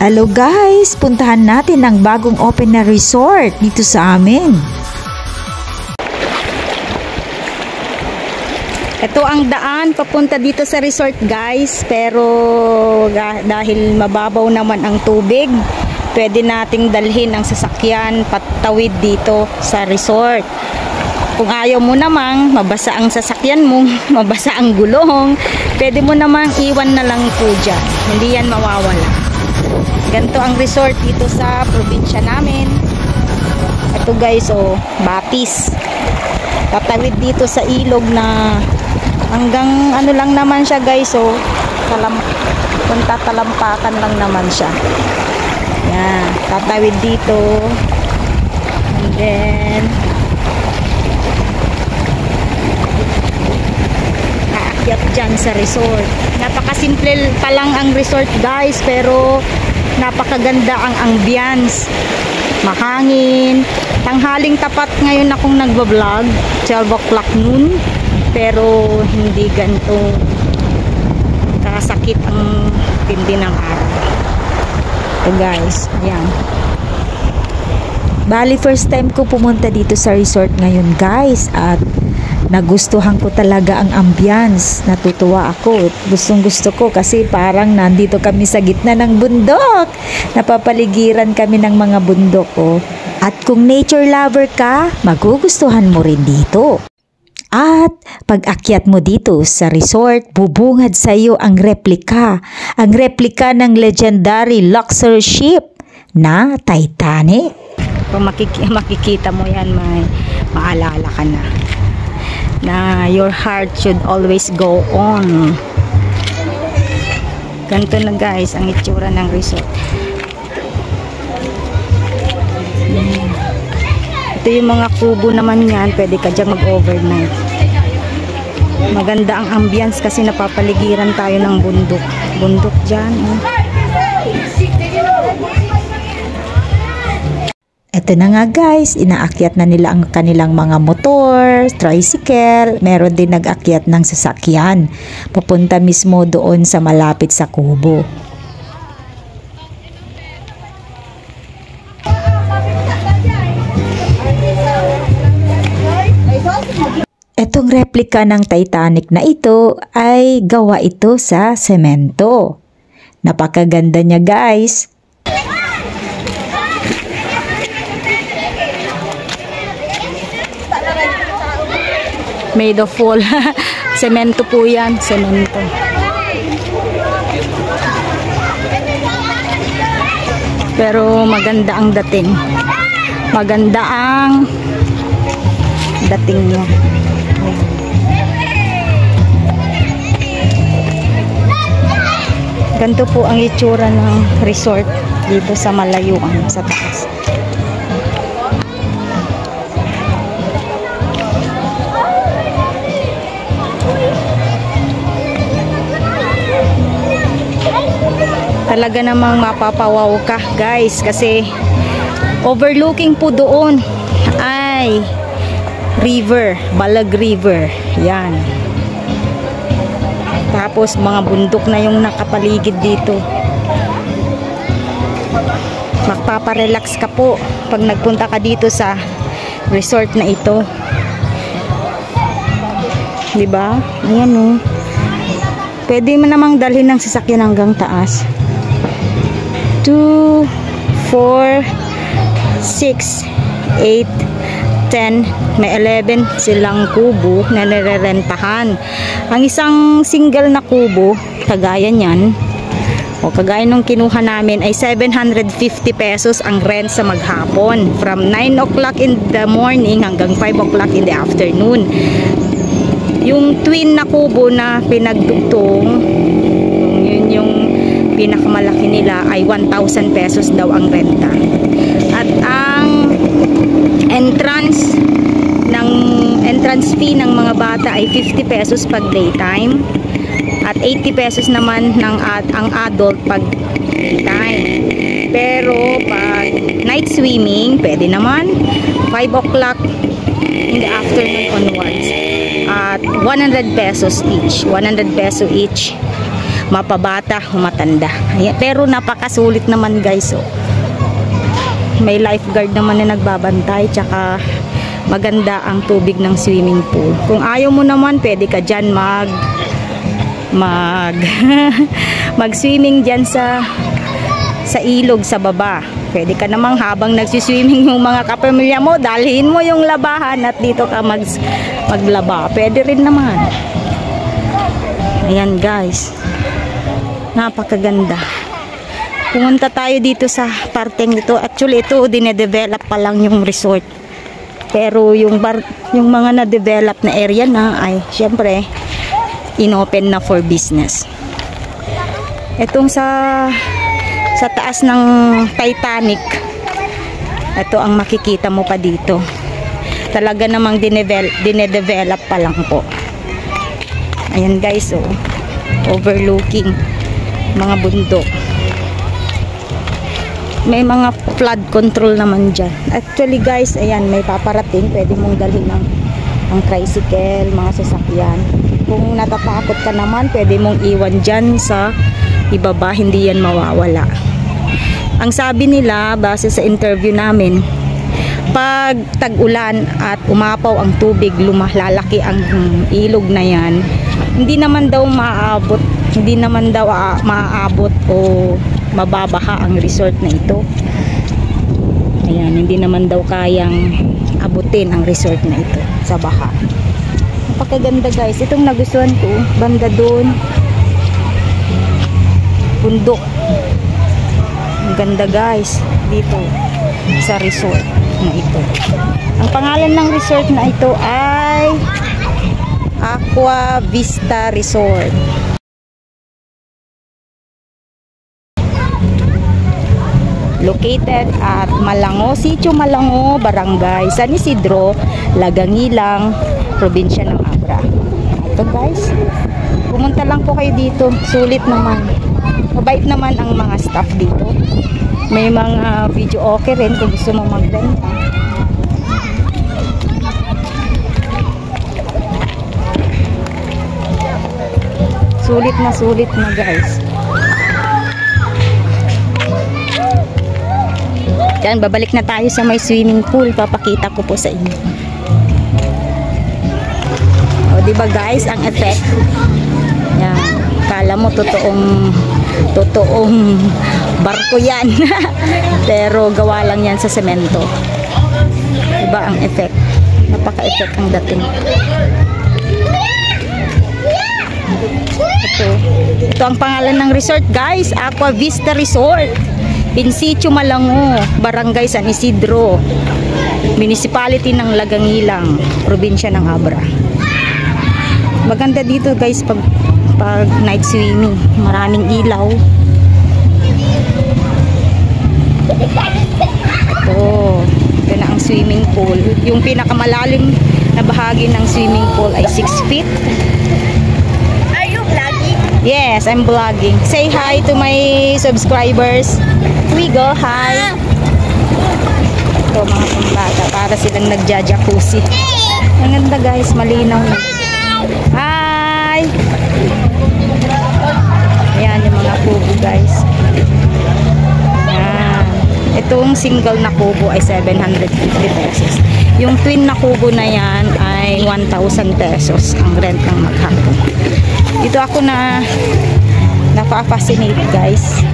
Hello guys, puntahan natin ang bagong open na resort dito sa amin. Ito ang daan papunta dito sa resort guys, pero dahil mababaw naman ang tubig, pwede nating dalhin ang sasakyan patawid dito sa resort. Kung ayaw mo namang mabasa ang sasakyan mo, mabasa ang gulong, pwede mo namang iwan na lang po dyan. Hindi yan mawawala. Ganito ang resort dito sa probinsya namin. Ito guys, Batis. Tatawid dito sa ilog na hanggang ano lang naman siya guys, punta talampakan lang naman siya. Yan, tatawid dito. And then aakyat dyan sa resort. Napakasimple pa lang ang resort guys, pero napakaganda ang ambience. Mahangin. Tanghaling tapat ngayon akong nagbablog, 12 o'clock noon, pero hindi ganito kasakit ang tindi ng araw. So guys, yan. Bali, first time ko pumunta dito sa resort ngayon guys, at nagustuhan ko talaga ang ambience. Natutuwa ako. Gustong gusto ko kasi parang nandito kami sa gitna ng bundok. Napapaligiran kami ng mga bundok. At kung nature lover ka, magugustuhan mo rin dito. At pag-akyat mo dito sa resort, bubungad sa iyo ang replika. Ang replika ng legendary luxury ship na Titanic. Kung makikita mo yan, may maalala ka na your heart should always go on. Ganito na guys ang itsura ng resort. Ito yung mga kubo naman yan, pwede ka dyan mag-overnight. Maganda ang ambience kasi napapaligiran tayo ng bundok dyan. Ito na nga guys, inaakyat na nila ang kanilang mga motor, tricycle, meron din nag-akyat ng sasakyan. Papunta mismo doon sa malapit sa kubo. Itong replika ng Titanic na ito ay gawa ito sa semento. Napakaganda niya guys. Made of wall. Semento po yan, semento. Pero maganda ang dating. Maganda ang dating niya. Ganito po ang itsura ng resort dito sa malayuan, sa taas. Talaga namang mapapawaw ka guys, kasi overlooking po doon ay river, Balag River. Yan. Tapos mga bundok na yung nakapaligid dito. Magpaparelax ka po pag nagpunta ka dito sa resort na ito. Diba? Ayan pwede mo namang dalhin ng sasakyan hanggang taas. 2, 4, 6, 8, 10, may 11 silang kubo na nirerentahan. Ang isang single na kubo, kagaya niyan, kagaya nung kinuha namin, ay 750 pesos ang rent sa maghapon. From 9 o'clock in the morning hanggang 5 o'clock in the afternoon. Yung twin na kubo na pinagdugtong, yun yung pinakamalaki nila, ay 1,000 pesos daw ang renta. At ang entrance fee ng mga bata ay 50 pesos pag daytime at 80 pesos naman ang adult pag daytime. Pero pag night swimming, pwede naman 5 o'clock in the afternoon onwards at 100 pesos each. 100 peso each mapabata o matanda. Ayan, pero napakasulit naman guys. Oh. May lifeguard naman na nagbabantay, tsaka maganda ang tubig ng swimming pool. Kung ayaw mo naman, pwede ka dyan mag-swimming dyan sa ilog sa baba. Pwede ka namang habang nagsiswimming yung mga kapamilya mo, dalhin mo yung labahan at dito ka maglaba. Pwede rin naman. Ayan guys. Napakaganda. Pumunta tayo dito sa parteng ito. Actually, ito dinedevelop pa lang yung resort. Pero yung mga na-develop na area na ay syempre inopen na for business. Itong sa taas ng Titanic, ito ang makikita mo pa dito. Talaga namang dinedevelop pa lang po. Ayan guys, oh, overlooking mga bundok. May mga flood control naman dyan. Actually guys, ayan, may paparating. Pwede mong dalhin ng tricycle, mga sasakyan. Kung natatakot ka naman, pwede mong iwan dyan sa ibaba. Hindi yan mawawala. Ang sabi nila, base sa interview namin, pag tag-ulan at umapaw ang tubig, lumalalaki ang ilog na yan, hindi naman daw maaabot o mababaha ang resort na ito. Ayan, hindi naman daw kayang abutin ang resort na ito sa baha. Napakaganda guys. Itong nagustuhan ko, banda doon, bundok. Ang ganda guys dito sa resort na ito. Ang pangalan ng resort na ito ay Aqua Vista Resort. Located at Malango, Sitio Malango, Barangay San Isidro, Lagangilang, probinsya ng Abra. Ito guys, pumunta lang po kayo dito. Sulit naman. Mabait naman ang mga staff dito. May mga video okay rin kung gusto mo magbenta. Sulit na guys. Yan, babalik na tayo sa may swimming pool. Papakita ko po sa inyo. O, diba guys, ang effect. Yan. Kala mo totoong barko yan. Pero gawa lang yan sa semento. Diba ang effect? Napaka-effect ang dating. Ito ang pangalan ng resort guys. Aqua Vista Resort. Sitio Malango, Barangay San Isidro, Municipality ng Lagangilang, probinsya ng Abra. Maganda dito guys pag night swimming. Maraming ilaw. Ito na ang swimming pool. Yung pinakamalalim na bahagi ng swimming pool ay 6 feet. Are you vlogging? Yes, I'm vlogging. Say hi to my subscribers. We go, hi. Ito mga pambata, para silang nagja-jacuzzi. Ang ganda guys, malinaw na. Hi! Ayan yung mga kubo guys. Ayan. Itong single na kubo ay 750 pesos. Yung twin na kubo na yan ay 1,000 pesos ang rent ng maghapon. Dito ako napaka-fascinate guys.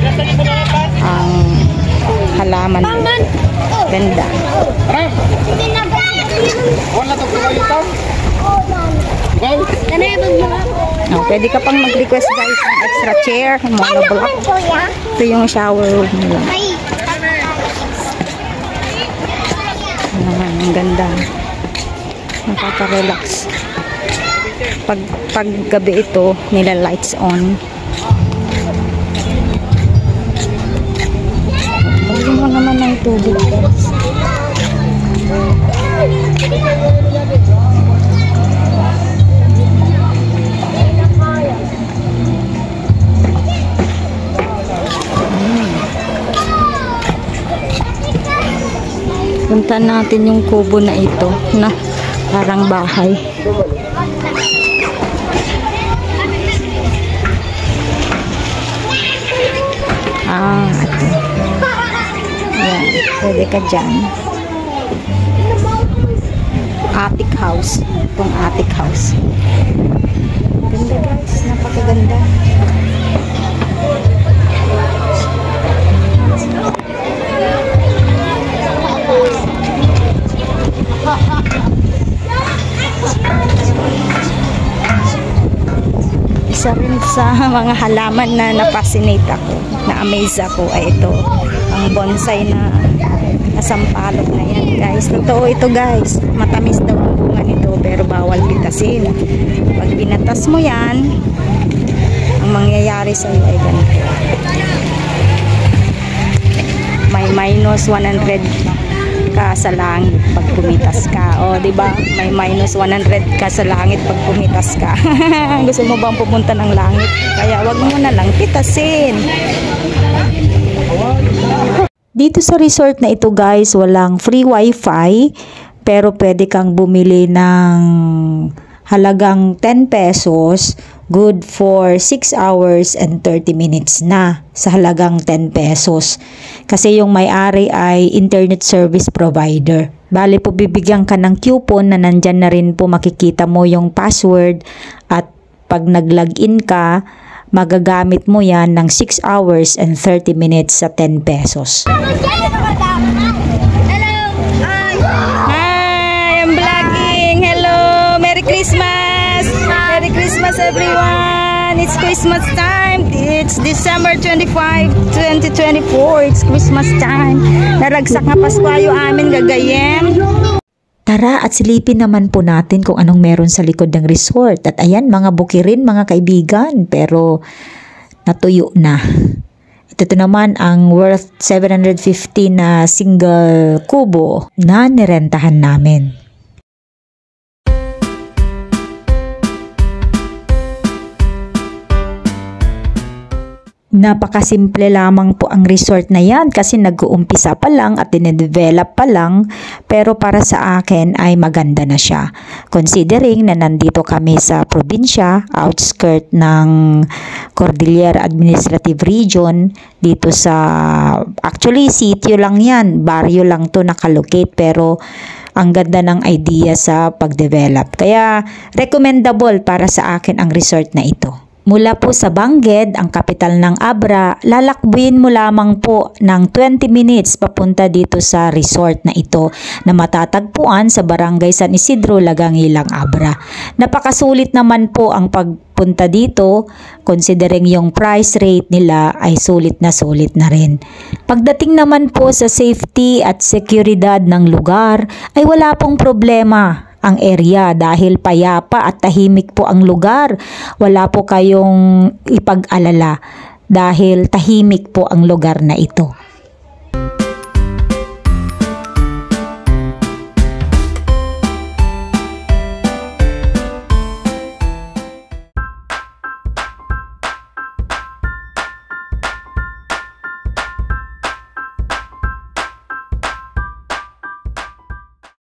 Ang halaman ganda. Pwede ka pang mag-request guys ng extra chair, monoblock. Ito yung shower room nila. Ang ganda. Nakaka-relax. Pag gabi ito, nila lights on. Mo naman ng tubig guys. Punta natin yung kubo na ito na parang bahay. Ito. Ayan, pwede ka dyan. Attic house. Itong attic house. Ganda guys, napakaganda. Isa rin sa mga halaman na na-fascinate ako, na-amaze ako ay ito, ang bonsai na sampalok na yan guys. Totoo ito guys, matamis daw ang bunga nito pero bawal pitasin. Pag binatas mo yan, ang mangyayari sa iyo ay ganito. May minus 100 ka sa langit pag pumitas ka. O, di ba? May minus 100 ka sa langit pag pumitas ka. Gusto mo bang pumunta ng langit? Kaya wag mo na lang pitasin. Dito sa resort na ito guys, walang free wifi, pero pwede kang bumili ng halagang 10 pesos, good for 6 hours and 30 minutes na sa halagang 10 pesos. Kasi yung may-ari ay internet service provider. Bale po bibigyan ka ng coupon na nandyan na rin po makikita mo yung password at pag nag-login ka, magagamit mo yan ng 6 hours and 30 minutes sa 10 pesos. Hi, I'm vlogging. Hello, Merry Christmas. Merry Christmas everyone. It's Christmas time. It's December 25, 2024. It's Christmas time. Naragsak nga Paskwayo amin gagayem. Tara at silipin naman po natin kung anong meron sa likod ng resort. At ayan, mga bukirin mga kaibigan, pero natuyo na. Ito naman ang worth 750 na single kubo na nirentahan namin. Napakasimple lamang po ang resort na yan kasi nag-uumpisa pa lang at dinedevelop pa lang, pero para sa akin ay maganda na siya. Considering na nandito kami sa probinsya, outskirt ng Cordillera Administrative Region, dito sa, actually sitio lang yan, baryo lang to nakalocate, pero ang ganda ng idea sa pag-develop. Kaya recommendable para sa akin ang resort na ito. Mula po sa Bangged, ang kapital ng Abra, lalakbuin mo lamang po ng 20 minutes papunta dito sa resort na ito na matatagpuan sa Barangay San Isidro, Lagangilang, Abra. Napakasulit naman po ang pagpunta dito, considering yung price rate nila ay sulit na rin. Pagdating naman po sa safety at seguridad ng lugar ay wala pong problema ang area dahil payapa at tahimik po ang lugar. Wala po kayong ipag-alala dahil tahimik po ang lugar na ito.